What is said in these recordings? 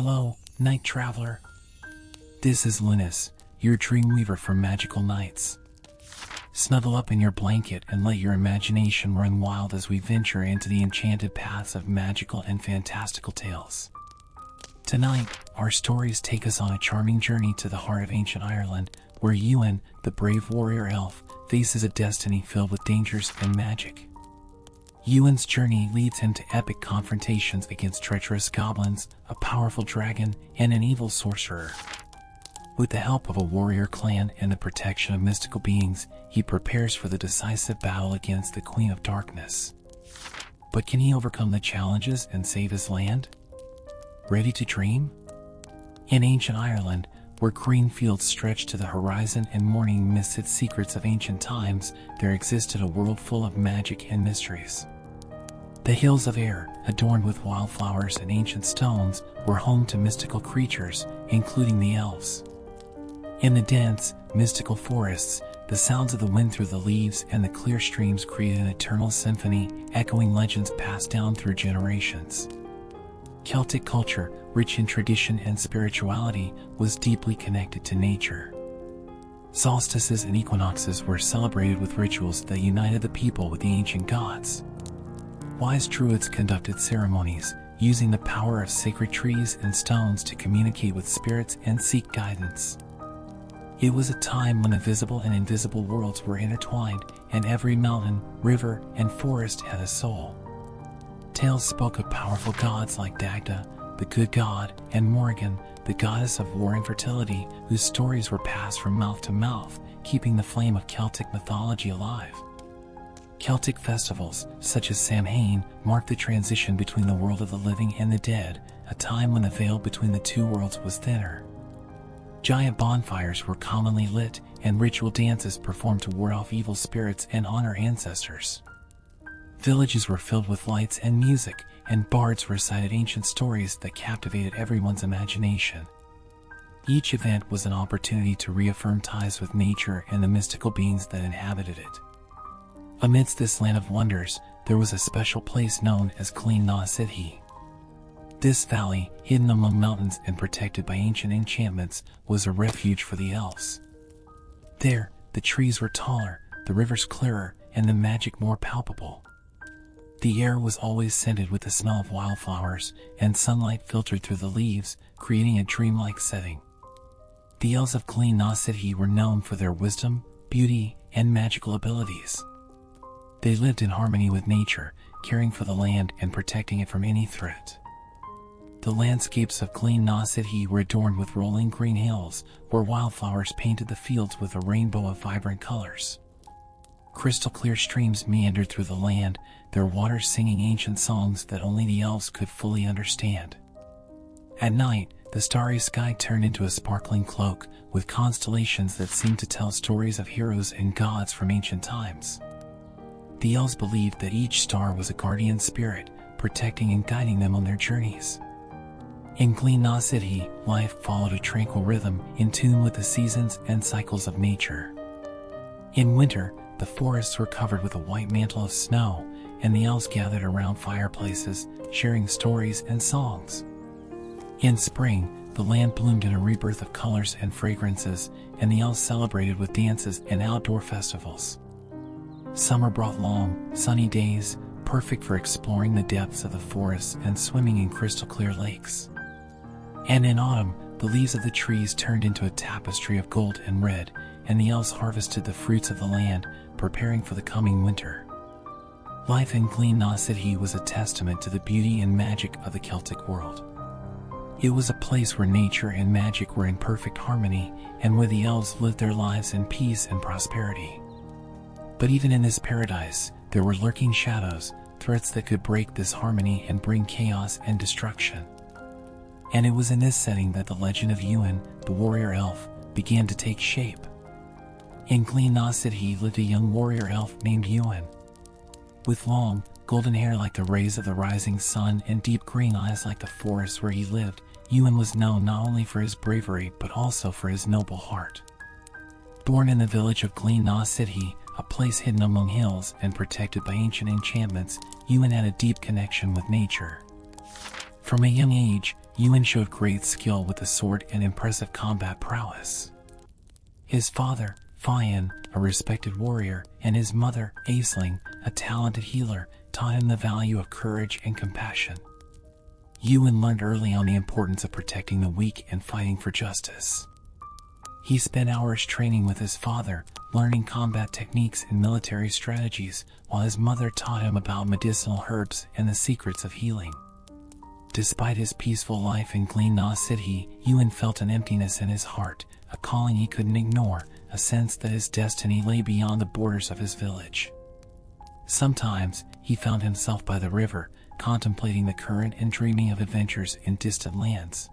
Hello, night traveler. This is Linus, your dreamweaver for magical nights. Snuggle up in your blanket and let your imagination run wild as we venture into the enchanted paths of magical and fantastical tales. Tonight, our stories take us on a charming journey to the heart of ancient Ireland, where Ewan, the brave warrior elf, faces a destiny filled with dangers and magic. Ewan's journey leads him to epic confrontations against treacherous goblins, a powerful dragon, and an evil sorcerer. With the help of a warrior clan and the protection of mystical beings, he prepares for the decisive battle against the Queen of Darkness. But can he overcome the challenges and save his land? Ready to dream? In ancient Ireland, where green fields stretched to the horizon and morning mists its secrets of ancient times, there existed a world full of magic and mysteries. The hills of Ayr, adorned with wildflowers and ancient stones, were home to mystical creatures, including the elves. In the dense, mystical forests, the sounds of the wind through the leaves and the clear streams created an eternal symphony, echoing legends passed down through generations. Celtic culture, rich in tradition and spirituality, was deeply connected to nature. Solstices and equinoxes were celebrated with rituals that united the people with the ancient gods. Wise druids conducted ceremonies, using the power of sacred trees and stones to communicate with spirits and seek guidance. It was a time when the visible and invisible worlds were intertwined, and every mountain, river, and forest had a soul. Tales spoke of powerful gods like Dagda, the good god, and Morrigan, the goddess of war and fertility, whose stories were passed from mouth to mouth, keeping the flame of Celtic mythology alive. Celtic festivals, such as Samhain, marked the transition between the world of the living and the dead, a time when the veil between the two worlds was thinner. Giant bonfires were commonly lit, and ritual dances performed to ward off evil spirits and honor ancestors. Villages were filled with lights and music, and bards recited ancient stories that captivated everyone's imagination. Each event was an opportunity to reaffirm ties with nature and the mystical beings that inhabited it. Amidst this land of wonders, there was a special place known as Clean na Sidhe. This valley, hidden among mountains and protected by ancient enchantments, was a refuge for the elves. There, the trees were taller, the rivers clearer, and the magic more palpable. The air was always scented with the smell of wildflowers, and sunlight filtered through the leaves, creating a dreamlike setting. The elves of Clean na Sidhe were known for their wisdom, beauty, and magical abilities. They lived in harmony with nature, caring for the land and protecting it from any threat. The landscapes of Clean na Sidhe were adorned with rolling green hills, where wildflowers painted the fields with a rainbow of vibrant colors. Crystal clear streams meandered through the land, their waters singing ancient songs that only the elves could fully understand. At night, the starry sky turned into a sparkling cloak, with constellations that seemed to tell stories of heroes and gods from ancient times. The elves believed that each star was a guardian spirit, protecting and guiding them on their journeys. In Clean na Sidhe, life followed a tranquil rhythm, in tune with the seasons and cycles of nature. In winter, the forests were covered with a white mantle of snow, and the elves gathered around fireplaces, sharing stories and songs. In spring, the land bloomed in a rebirth of colors and fragrances, and the elves celebrated with dances and outdoor festivals. Summer brought long, sunny days, perfect for exploring the depths of the forests and swimming in crystal-clear lakes. And in autumn, the leaves of the trees turned into a tapestry of gold and red, and the elves harvested the fruits of the land, preparing for the coming winter. Life in Clean na Sidhe was a testament to the beauty and magic of the Celtic world. It was a place where nature and magic were in perfect harmony, and where the elves lived their lives in peace and prosperity. But even in this paradise, there were lurking shadows, threats that could break this harmony and bring chaos and destruction. And it was in this setting that the legend of Ewan, the warrior elf, began to take shape. In Clean na Sidhe lived a young warrior elf named Ewan. With long, golden hair like the rays of the rising sun and deep green eyes like the forest where he lived, Ewan was known not only for his bravery but also for his noble heart. Born in the village of Clean na Sidhe, a place hidden among hills and protected by ancient enchantments, Ewan had a deep connection with nature. From a young age, Yuan showed great skill with the sword and impressive combat prowess. His father, Fian, a respected warrior, and his mother, Aisling, a talented healer, taught him the value of courage and compassion. Yuan learned early on the importance of protecting the weak and fighting for justice. He spent hours training with his father, learning combat techniques and military strategies, while his mother taught him about medicinal herbs and the secrets of healing. Despite his peaceful life in Glen Na City, Yuan felt an emptiness in his heart, a calling he couldn't ignore, a sense that his destiny lay beyond the borders of his village. Sometimes, he found himself by the river, contemplating the current and dreaming of adventures in distant lands.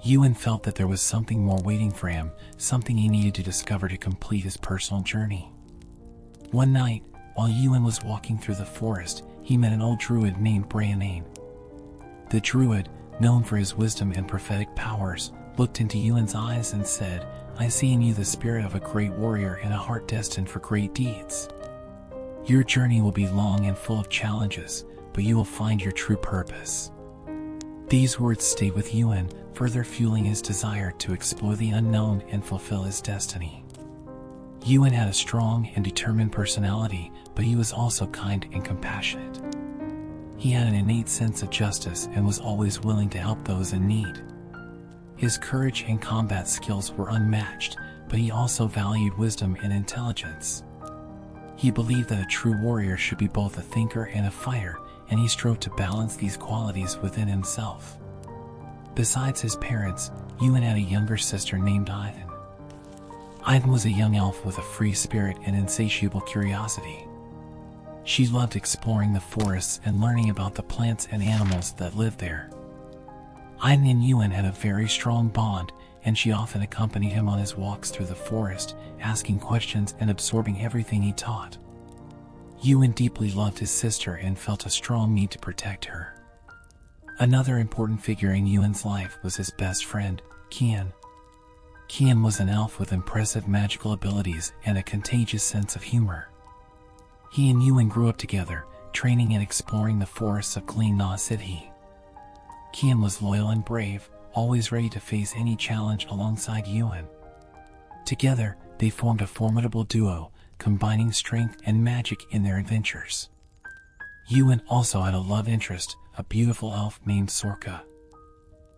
Yuan felt that there was something more waiting for him, something he needed to discover to complete his personal journey. One night, while Yuan was walking through the forest, he met an old druid named Bryanane. The druid, known for his wisdom and prophetic powers, looked into Yuan's eyes and said, "I see in you the spirit of a great warrior and a heart destined for great deeds. Your journey will be long and full of challenges, but you will find your true purpose." These words stayed with Yuan, further fueling his desire to explore the unknown and fulfill his destiny. Yuan had a strong and determined personality, but he was also kind and compassionate. He had an innate sense of justice and was always willing to help those in need. His courage and combat skills were unmatched, but he also valued wisdom and intelligence. He believed that a true warrior should be both a thinker and a fighter, and he strove to balance these qualities within himself. Besides his parents, Yuan had a younger sister named Aiden. Aiden was a young elf with a free spirit and insatiable curiosity. She loved exploring the forests and learning about the plants and animals that lived there. Aiden and Yuan had a very strong bond, and she often accompanied him on his walks through the forest, asking questions and absorbing everything he taught. Yuan deeply loved his sister and felt a strong need to protect her. Another important figure in Yuan's life was his best friend, Qian. Qian was an elf with impressive magical abilities and a contagious sense of humor. He and Yuan grew up together, training and exploring the forests of Glen Na City. Qian was loyal and brave, always ready to face any challenge alongside Yuan. Together, they formed a formidable duo, combining strength and magic in their adventures. Yuan also had a love interest, a beautiful elf named Sorka.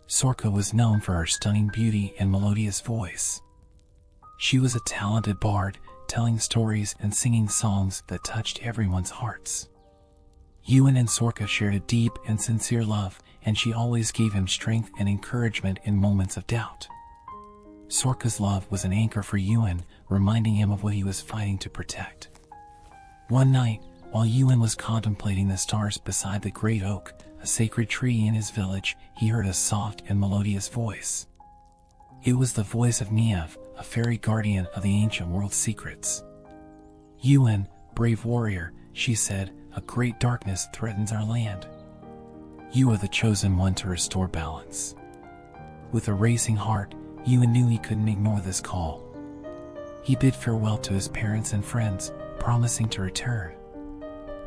Sorka was known for her stunning beauty and melodious voice. She was a talented bard, telling stories and singing songs that touched everyone's hearts. Yuan and Sorka shared a deep and sincere love, and she always gave him strength and encouragement in moments of doubt. Sorka's love was an anchor for Yuan, reminding him of what he was fighting to protect. One night, while Yuan was contemplating the stars beside the great oak, a sacred tree in his village, he heard a soft and melodious voice. It was the voice of Niev, a fairy guardian of the ancient world's secrets. "Yuan, brave warrior," she said, "a great darkness threatens our land. You are the chosen one to restore balance." With a racing heart, Yuan knew he couldn't ignore this call. He bid farewell to his parents and friends, promising to return.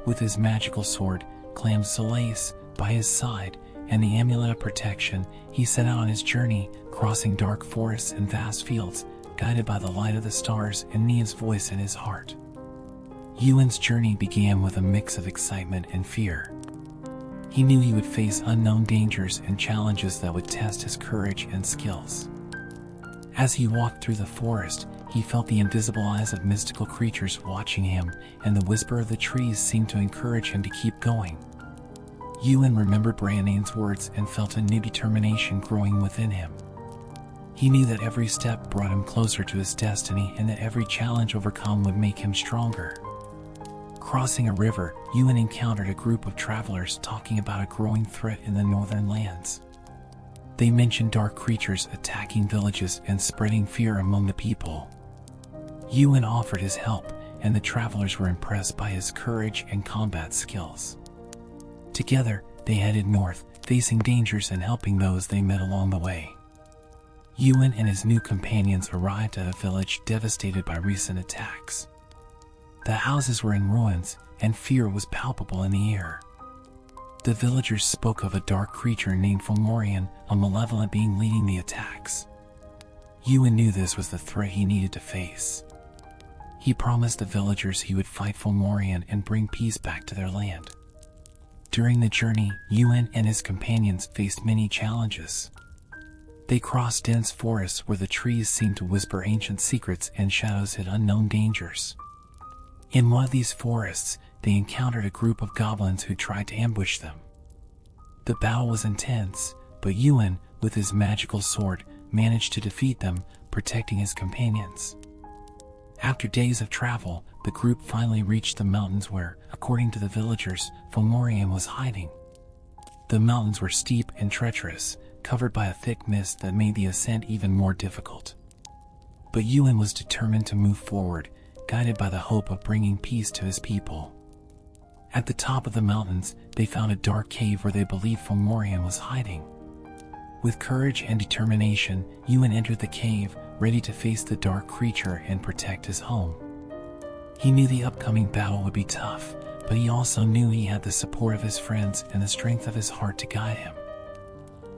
With his magical sword, Clam Solace, by his side, and the amulet of protection, he set out on his journey, crossing dark forests and vast fields, guided by the light of the stars and Nia's voice in his heart. Yuan's journey began with a mix of excitement and fear. He knew he would face unknown dangers and challenges that would test his courage and skills. As he walked through the forest, he felt the invisible eyes of mystical creatures watching him, and the whisper of the trees seemed to encourage him to keep going. Yuan remembered Bryannane's words and felt a new determination growing within him. He knew that every step brought him closer to his destiny and that every challenge overcome would make him stronger. Crossing a river, Yuan encountered a group of travelers talking about a growing threat in the northern lands. They mentioned dark creatures attacking villages and spreading fear among the people. Yuan offered his help, and the travelers were impressed by his courage and combat skills. Together, they headed north, facing dangers and helping those they met along the way. Yuan and his new companions arrived at a village devastated by recent attacks. The houses were in ruins, and fear was palpable in the air. The villagers spoke of a dark creature named Fomorian, a malevolent being leading the attacks. Yuan knew this was the threat he needed to face. He promised the villagers he would fight Fomorian and bring peace back to their land. During the journey, Yuan and his companions faced many challenges. They crossed dense forests where the trees seemed to whisper ancient secrets and shadows hid unknown dangers. In one of these forests, they encountered a group of goblins who tried to ambush them. The battle was intense, but Yuan, with his magical sword, managed to defeat them, protecting his companions. After days of travel, the group finally reached the mountains where, according to the villagers, Fomorian was hiding. The mountains were steep and treacherous, covered by a thick mist that made the ascent even more difficult. But Yuan was determined to move forward, guided by the hope of bringing peace to his people. At the top of the mountains, they found a dark cave where they believed Fomorian was hiding. With courage and determination, Yuan entered the cave, ready to face the dark creature and protect his home. He knew the upcoming battle would be tough, but he also knew he had the support of his friends and the strength of his heart to guide him.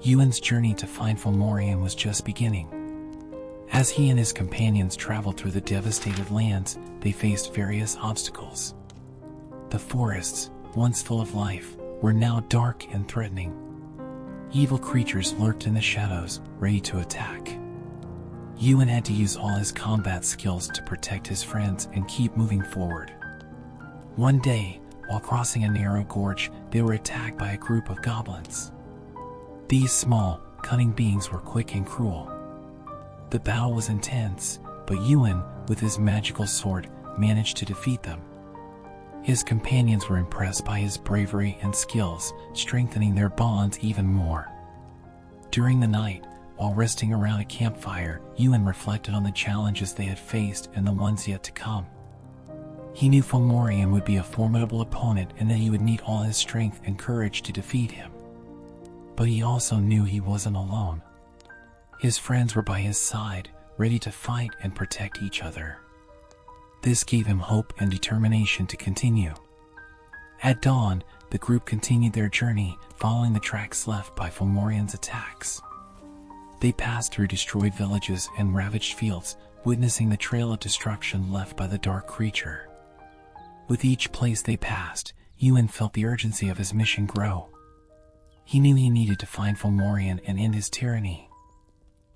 Yuan's journey to find Fomorian was just beginning. As he and his companions traveled through the devastated lands, they faced various obstacles. The forests, once full of life, were now dark and threatening. Evil creatures lurked in the shadows, ready to attack. Yuan had to use all his combat skills to protect his friends and keep moving forward. One day, while crossing a narrow gorge, they were attacked by a group of goblins. These small, cunning beings were quick and cruel. The battle was intense, but Yuan, with his magical sword, managed to defeat them. His companions were impressed by his bravery and skills, strengthening their bonds even more. During the night, while resting around a campfire, Yuan reflected on the challenges they had faced and the ones yet to come. He knew Fomorian would be a formidable opponent and that he would need all his strength and courage to defeat him. But he also knew he wasn't alone. His friends were by his side, ready to fight and protect each other. This gave him hope and determination to continue. At dawn, the group continued their journey, following the tracks left by Fomorian's attacks. They passed through destroyed villages and ravaged fields, witnessing the trail of destruction left by the dark creature. With each place they passed, Yuan felt the urgency of his mission grow. He knew he needed to find Fomorian and end his tyranny.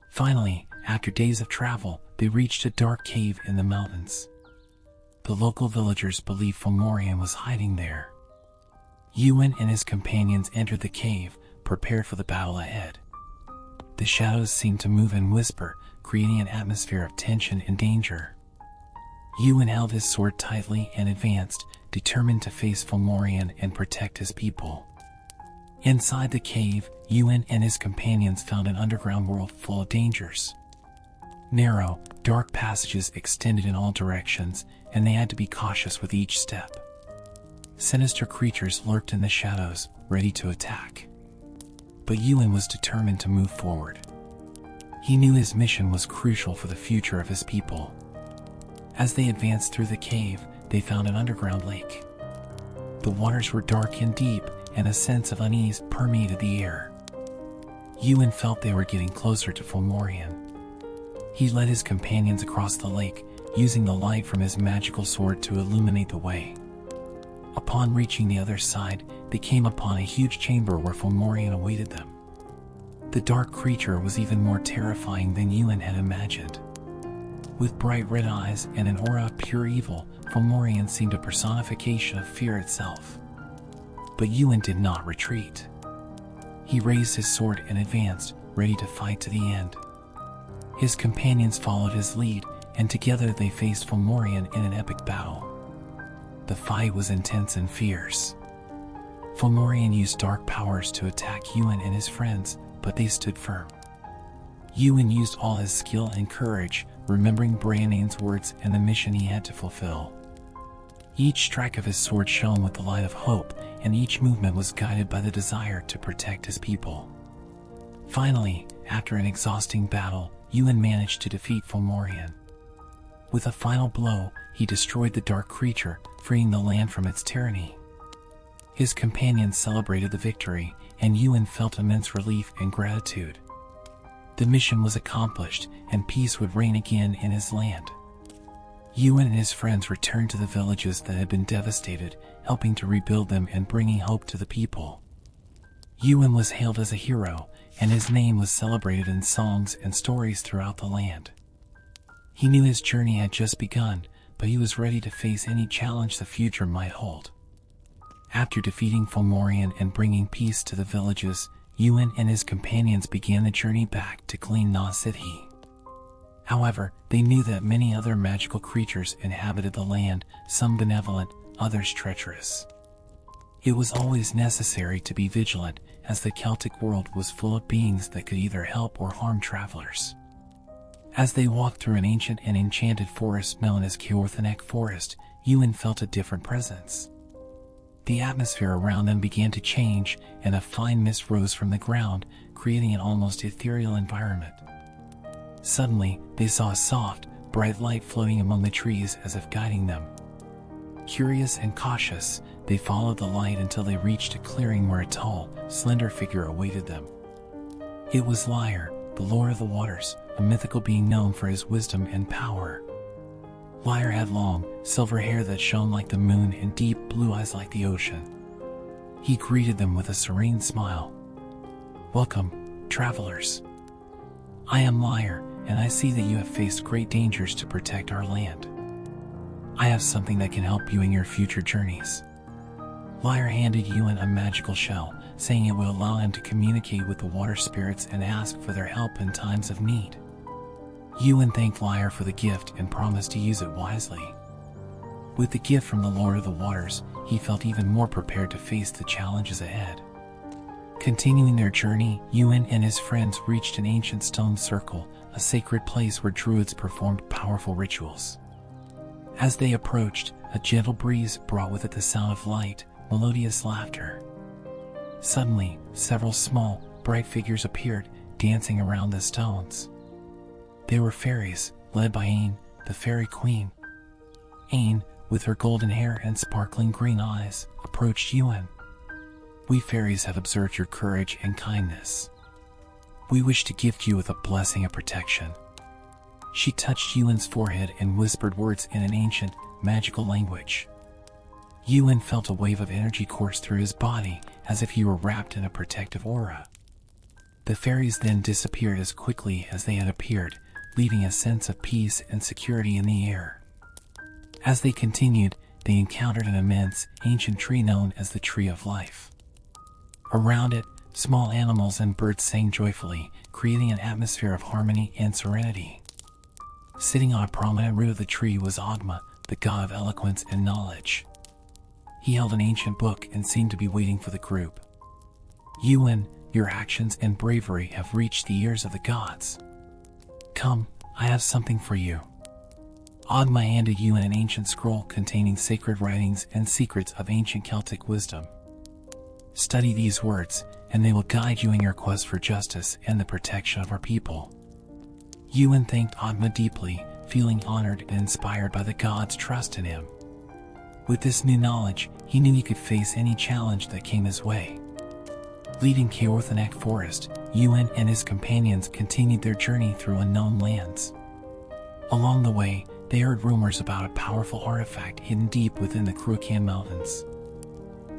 Finally, after days of travel, they reached a dark cave in the mountains. The local villagers believed Fomorian was hiding there. Yuan and his companions entered the cave, prepared for the battle ahead. The shadows seemed to move and whisper, creating an atmosphere of tension and danger. Yuan held his sword tightly and advanced, determined to face Fomorian and protect his people. Inside the cave, Yuan and his companions found an underground world full of dangers. Narrow, dark passages extended in all directions, and they had to be cautious with each step. Sinister creatures lurked in the shadows, ready to attack. But Yuan was determined to move forward. He knew his mission was crucial for the future of his people. As they advanced through the cave, they found an underground lake. The waters were dark and deep, and a sense of unease permeated the air. Yuan felt they were getting closer to Fomorian. He led his companions across the lake, using the light from his magical sword to illuminate the way. Upon reaching the other side, they came upon a huge chamber where Fomorian awaited them. The dark creature was even more terrifying than Yuan had imagined. With bright red eyes and an aura of pure evil, Fomorian seemed a personification of fear itself. But Yuan did not retreat. He raised his sword and advanced, ready to fight to the end. His companions followed his lead, and together they faced Fomorian in an epic battle. The fight was intense and fierce. Fomorian used dark powers to attack Yuan and his friends, but they stood firm. Yuan used all his skill and courage, remembering Briannane's words and the mission he had to fulfill. Each strike of his sword shone with the light of hope, and each movement was guided by the desire to protect his people. Finally, after an exhausting battle, Yuan managed to defeat Fomorian. With a final blow, he destroyed the dark creature, freeing the land from its tyranny. His companions celebrated the victory, and Yuan felt immense relief and gratitude. The mission was accomplished, and peace would reign again in his land. Yuan and his friends returned to the villages that had been devastated, helping to rebuild them and bringing hope to the people. Yuan was hailed as a hero, and his name was celebrated in songs and stories throughout the land. He knew his journey had just begun, but he was ready to face any challenge the future might hold. After defeating Fomorian and bringing peace to the villages, Yuan and his companions began the journey back to Clean Na City. However, they knew that many other magical creatures inhabited the land, some benevolent, others treacherous. It was always necessary to be vigilant, as the Celtic world was full of beings that could either help or harm travelers. As they walked through an ancient and enchanted forest known as Keorthanek Forest, Yuan felt a different presence. The atmosphere around them began to change, and a fine mist rose from the ground, creating an almost ethereal environment. Suddenly, they saw a soft, bright light floating among the trees as if guiding them. Curious and cautious, they followed the light until they reached a clearing where a tall, slender figure awaited them. It was Lyre, the Lord of the Waters, a mythical being known for his wisdom and power. Lyre had long, silver hair that shone like the moon and deep blue eyes like the ocean. He greeted them with a serene smile. "Welcome, travelers. I am Lyre, and I see that you have faced great dangers to protect our land. I have something that can help you in your future journeys." Lyre handed Yuan a magical shell, saying it would allow him to communicate with the water spirits and ask for their help in times of need. Yuan thanked Lyre for the gift and promised to use it wisely. With the gift from the Lord of the Waters, he felt even more prepared to face the challenges ahead. Continuing their journey, Yuan and his friends reached an ancient stone circle, a sacred place where druids performed powerful rituals. As they approached, a gentle breeze brought with it the sound of light, melodious laughter. Suddenly, several small, bright figures appeared, dancing around the stones. They were fairies, led by Ain, the fairy queen. Ain, with her golden hair and sparkling green eyes, approached Yuan. "We fairies have observed your courage and kindness. We wish to gift you with a blessing of protection." She touched Yuan's forehead and whispered words in an ancient, magical language. Yuan felt a wave of energy course through his body, as if he were wrapped in a protective aura. The fairies then disappeared as quickly as they had appeared, leaving a sense of peace and security in the air. As they continued, they encountered an immense, ancient tree known as the Tree of Life. Around it, small animals and birds sang joyfully, creating an atmosphere of harmony and serenity. Sitting on a prominent root of the tree was Ogma, the god of eloquence and knowledge. He held an ancient book and seemed to be waiting for the group. "Yuan, your actions and bravery have reached the ears of the gods. Come, I have something for you." Ogma handed Yuan an ancient scroll containing sacred writings and secrets of ancient Celtic wisdom. "Study these words, and they will guide you in your quest for justice and the protection of our people." Yuan thanked Ogma deeply, feeling honored and inspired by the gods' trust in him. With this new knowledge, he knew he could face any challenge that came his way. Leaving Keorthanek Forest, Yuan and his companions continued their journey through unknown lands. Along the way, they heard rumors about a powerful artifact hidden deep within the Kruakan Mountains.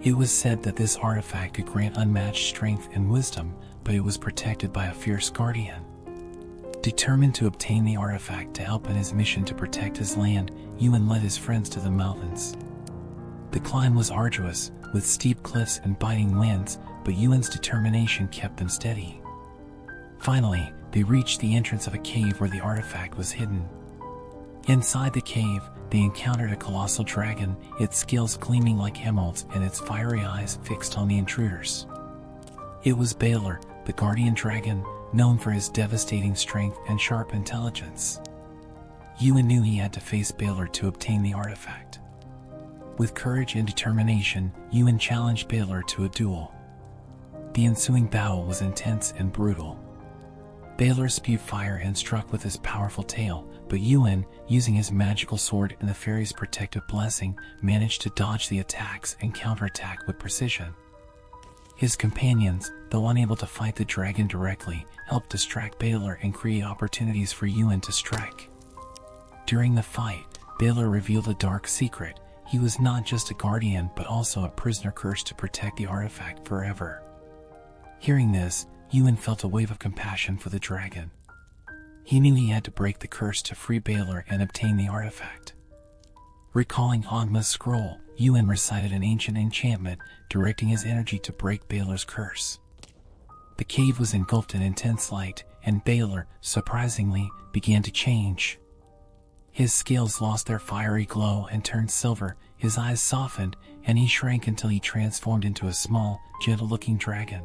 It was said that this artifact could grant unmatched strength and wisdom, but it was protected by a fierce guardian. Determined to obtain the artifact to help in his mission to protect his land, Yuan led his friends to the mountains. The climb was arduous, with steep cliffs and biting winds, but Yuan's determination kept them steady. Finally, they reached the entrance of a cave where the artifact was hidden. Inside the cave, they encountered a colossal dragon, its scales gleaming like emeralds and its fiery eyes fixed on the intruders. It was Balor, the guardian dragon, known for his devastating strength and sharp intelligence. Yuan knew he had to face Balor to obtain the artifact. With courage and determination, Yuan challenged Balor to a duel. The ensuing battle was intense and brutal. Baylor spewed fire and struck with his powerful tail, but Yuan, using his magical sword and the fairy's protective blessing, managed to dodge the attacks and counterattack with precision. His companions, though unable to fight the dragon directly, helped distract Baylor and create opportunities for Yuan to strike. During the fight, Baylor revealed a dark secret. He was not just a guardian but also a prisoner cursed to protect the artifact forever. Hearing this, Yuan felt a wave of compassion for the dragon. He knew he had to break the curse to free Baylor and obtain the artifact. Recalling Agma's scroll, Yuan recited an ancient enchantment, directing his energy to break Baylor's curse. The cave was engulfed in intense light, and Baylor, surprisingly, began to change. His scales lost their fiery glow and turned silver, his eyes softened, and he shrank until he transformed into a small, gentle-looking dragon.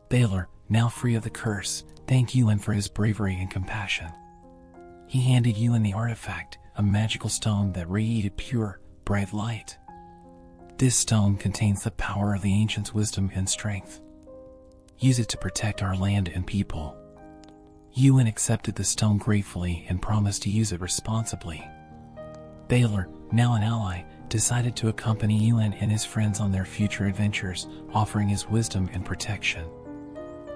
Baylor, now free of the curse, thanked Yuan for his bravery and compassion. He handed Yuan the artifact, a magical stone that radiated pure, bright light. This stone contains the power of the ancients' wisdom and strength. Use it to protect our land and people. Yuan accepted the stone gratefully and promised to use it responsibly. Baylor, now an ally, decided to accompany Yuan and his friends on their future adventures, offering his wisdom and protection.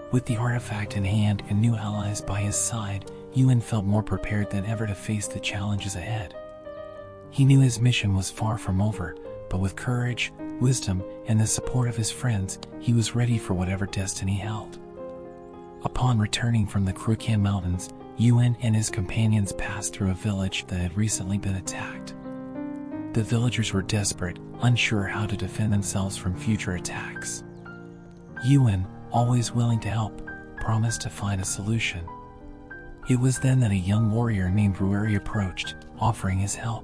With the artifact in hand and new allies by his side, Yuan felt more prepared than ever to face the challenges ahead. He knew his mission was far from over, but with courage, wisdom, and the support of his friends, he was ready for whatever destiny held. Upon returning from the Krukan Mountains, Yuan and his companions passed through a village that had recently been attacked. The villagers were desperate, unsure how to defend themselves from future attacks. Yuan, always willing to help, promised to find a solution. It was then that a young warrior named Rueri approached, offering his help.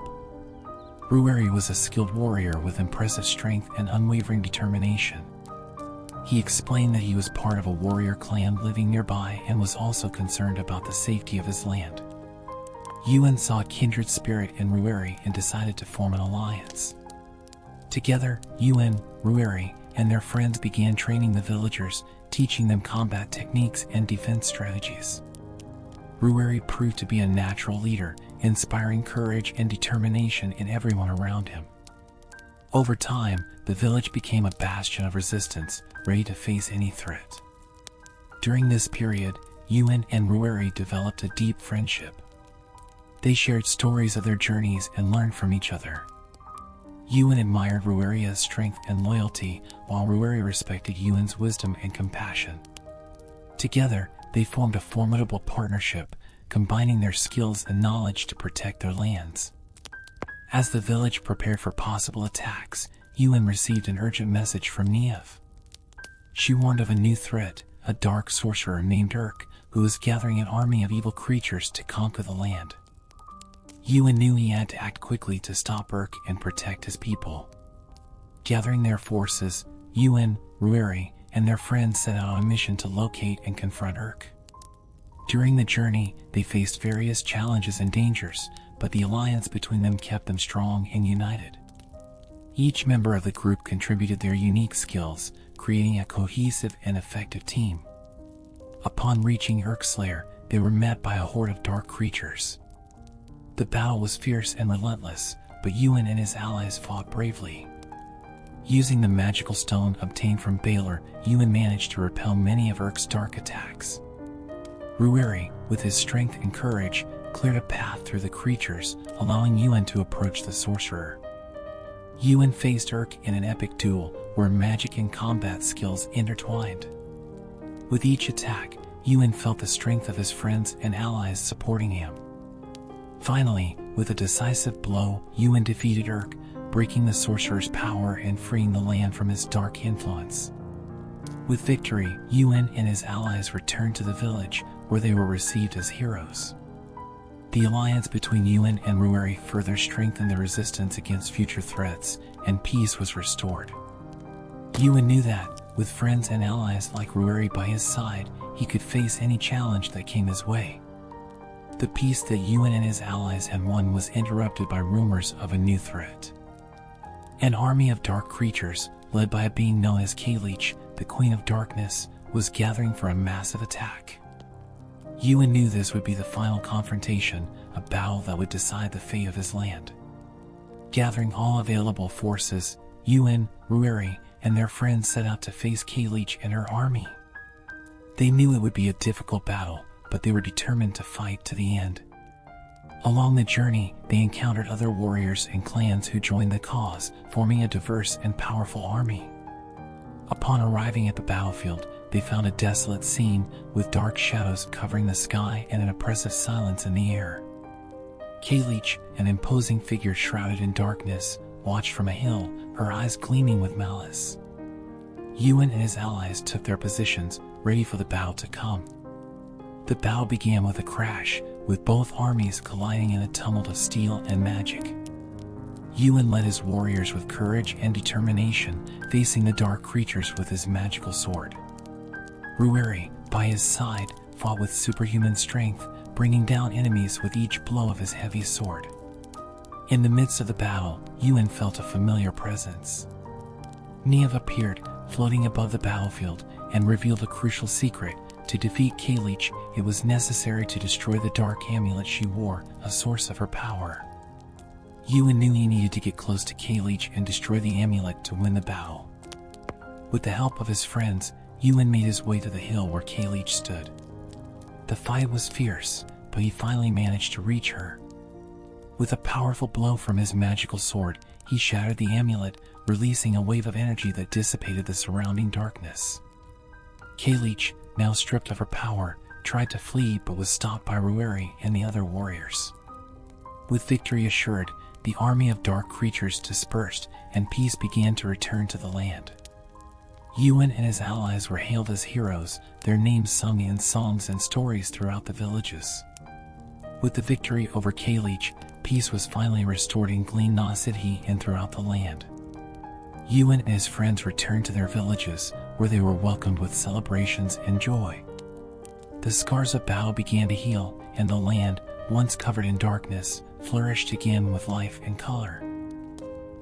Rueri was a skilled warrior with impressive strength and unwavering determination. He explained that he was part of a warrior clan living nearby and was also concerned about the safety of his land. Yuan saw a kindred spirit in Rueri and decided to form an alliance. Together, Yuan, Rueri, and their friends began training the villagers, teaching them combat techniques and defense strategies. Rueri proved to be a natural leader, inspiring courage and determination in everyone around him. Over time, the village became a bastion of resistance, ready to face any threat. During this period, Yuan and Rueri developed a deep friendship. They shared stories of their journeys and learned from each other. Yuan admired Rueri's strength and loyalty, while Rueri respected Yuan's wisdom and compassion. Together, they formed a formidable partnership, combining their skills and knowledge to protect their lands. As the village prepared for possible attacks, Yuan received an urgent message from Niev. She warned of a new threat, a dark sorcerer named Urk, who was gathering an army of evil creatures to conquer the land. Yuan knew he had to act quickly to stop Urk and protect his people. Gathering their forces, Yuan, Rueri, and their friends set out on a mission to locate and confront Urk. During the journey, they faced various challenges and dangers, but the alliance between them kept them strong and united. Each member of the group contributed their unique skills, creating a cohesive and effective team. Upon reaching Urk's lair, they were met by a horde of dark creatures. The battle was fierce and relentless, but Yuan and his allies fought bravely. Using the magical stone obtained from Baylor, Yuan managed to repel many of Urk's dark attacks. Rueri, with his strength and courage, cleared a path through the creatures, allowing Yuan to approach the sorcerer. Yuan faced Urk in an epic duel, where magic and combat skills intertwined. With each attack, Yuan felt the strength of his friends and allies supporting him. Finally, with a decisive blow, Yuan defeated Urk, breaking the sorcerer's power and freeing the land from his dark influence. With victory, Yuan and his allies returned to the village, where they were received as heroes. The alliance between Yuan and Rueri further strengthened the resistance against future threats, and peace was restored. Yuan knew that, with friends and allies like Rueri by his side, he could face any challenge that came his way. The peace that Yuan and his allies had won was interrupted by rumors of a new threat. An army of dark creatures, led by a being known as Kaleech, the Queen of Darkness, was gathering for a massive attack. Yuan knew this would be the final confrontation, a battle that would decide the fate of his land. Gathering all available forces, Yuan, Rueri, and their friends set out to face Kayleech and her army. They knew it would be a difficult battle, but they were determined to fight to the end. Along the journey, they encountered other warriors and clans who joined the cause, forming a diverse and powerful army. Upon arriving at the battlefield, they found a desolate scene with dark shadows covering the sky and an oppressive silence in the air. Kayleech, an imposing figure shrouded in darkness, watched from a hill, her eyes gleaming with malice. Yuan and his allies took their positions, ready for the battle to come. The battle began with a crash, with both armies colliding in a tumult of steel and magic. Yuan led his warriors with courage and determination, facing the dark creatures with his magical sword. Rueri, by his side, fought with superhuman strength, bringing down enemies with each blow of his heavy sword. In the midst of the battle, Yuan felt a familiar presence. Niev appeared, floating above the battlefield, and revealed a crucial secret. To defeat Kayleech, it was necessary to destroy the dark amulet she wore, a source of her power. Yuan knew he needed to get close to Kayleech and destroy the amulet to win the battle. With the help of his friends, Yuan made his way to the hill where Kayleech stood. The fight was fierce, but he finally managed to reach her. With a powerful blow from his magical sword, he shattered the amulet, releasing a wave of energy that dissipated the surrounding darkness. Kayleech, now stripped of her power, tried to flee but was stopped by Rueri and the other warriors. With victory assured, the army of dark creatures dispersed and peace began to return to the land. Yuan and his allies were hailed as heroes, their names sung in songs and stories throughout the villages. With the victory over Kayleech, peace was finally restored in Glen Na City and throughout the land. Yuan and his friends returned to their villages, where they were welcomed with celebrations and joy. The scars of battle began to heal, and the land, once covered in darkness, flourished again with life and color.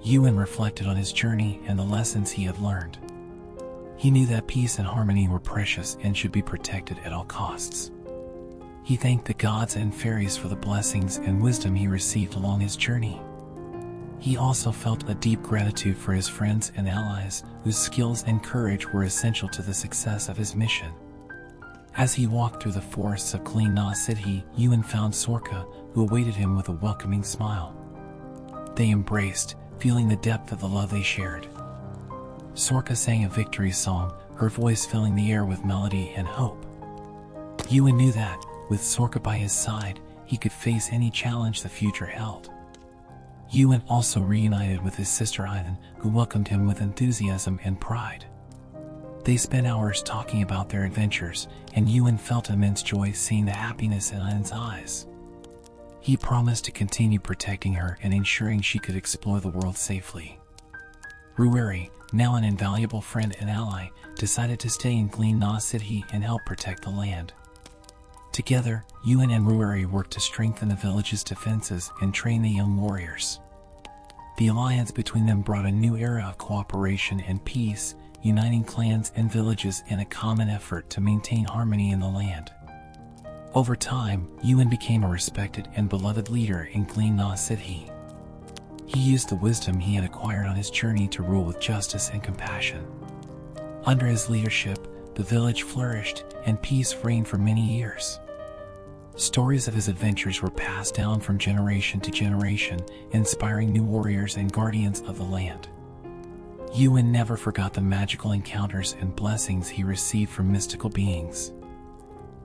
Yuan reflected on his journey and the lessons he had learned. He knew that peace and harmony were precious and should be protected at all costs. He thanked the gods and fairies for the blessings and wisdom he received along his journey. He also felt a deep gratitude for his friends and allies, whose skills and courage were essential to the success of his mission. As he walked through the forests of Glen Na City, Yuan found Sorka, who awaited him with a welcoming smile. They embraced, feeling the depth of the love they shared. Sorka sang a victory song, her voice filling the air with melody and hope. Yuan knew that, with Sorka by his side, he could face any challenge the future held. Yuan also reunited with his sister Aidan, who welcomed him with enthusiasm and pride. They spent hours talking about their adventures, and Yuan felt immense joy seeing the happiness in Aidan's eyes. He promised to continue protecting her and ensuring she could explore the world safely. Rueri, now an invaluable friend and ally, decided to stay in Glen Na City and help protect the land. Together, Yuan and Rueri worked to strengthen the village's defenses and train the young warriors. The alliance between them brought a new era of cooperation and peace, uniting clans and villages in a common effort to maintain harmony in the land. Over time, Yuan became a respected and beloved leader in Glen Na City. He used the wisdom he had acquired on his journey to rule with justice and compassion. Under his leadership, the village flourished and peace reigned for many years. Stories of his adventures were passed down from generation to generation, inspiring new warriors and guardians of the land. Yuan never forgot the magical encounters and blessings he received from mystical beings.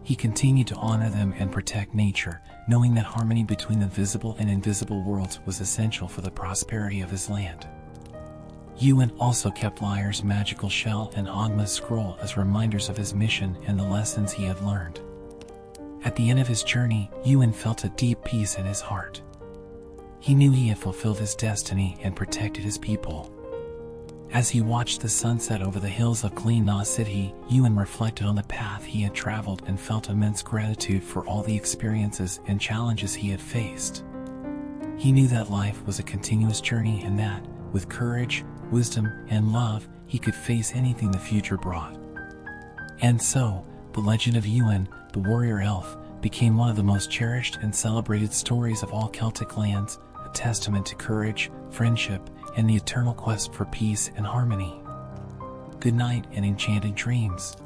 He continued to honor them and protect nature, knowing that harmony between the visible and invisible worlds was essential for the prosperity of his land. Yuan also kept Lyre's magical shell and Ogma's scroll as reminders of his mission and the lessons he had learned. At the end of his journey, Yuan felt a deep peace in his heart. He knew he had fulfilled his destiny and protected his people. As he watched the sunset over the hills of Glen Na City, Yuan reflected on the path he had traveled and felt immense gratitude for all the experiences and challenges he had faced. He knew that life was a continuous journey and that, with courage, wisdom, and love, he could face anything the future brought. And so, the legend of Yuan, the warrior elf, became one of the most cherished and celebrated stories of all Celtic lands, a testament to courage, friendship, and the eternal quest for peace and harmony. Good night and enchanted dreams.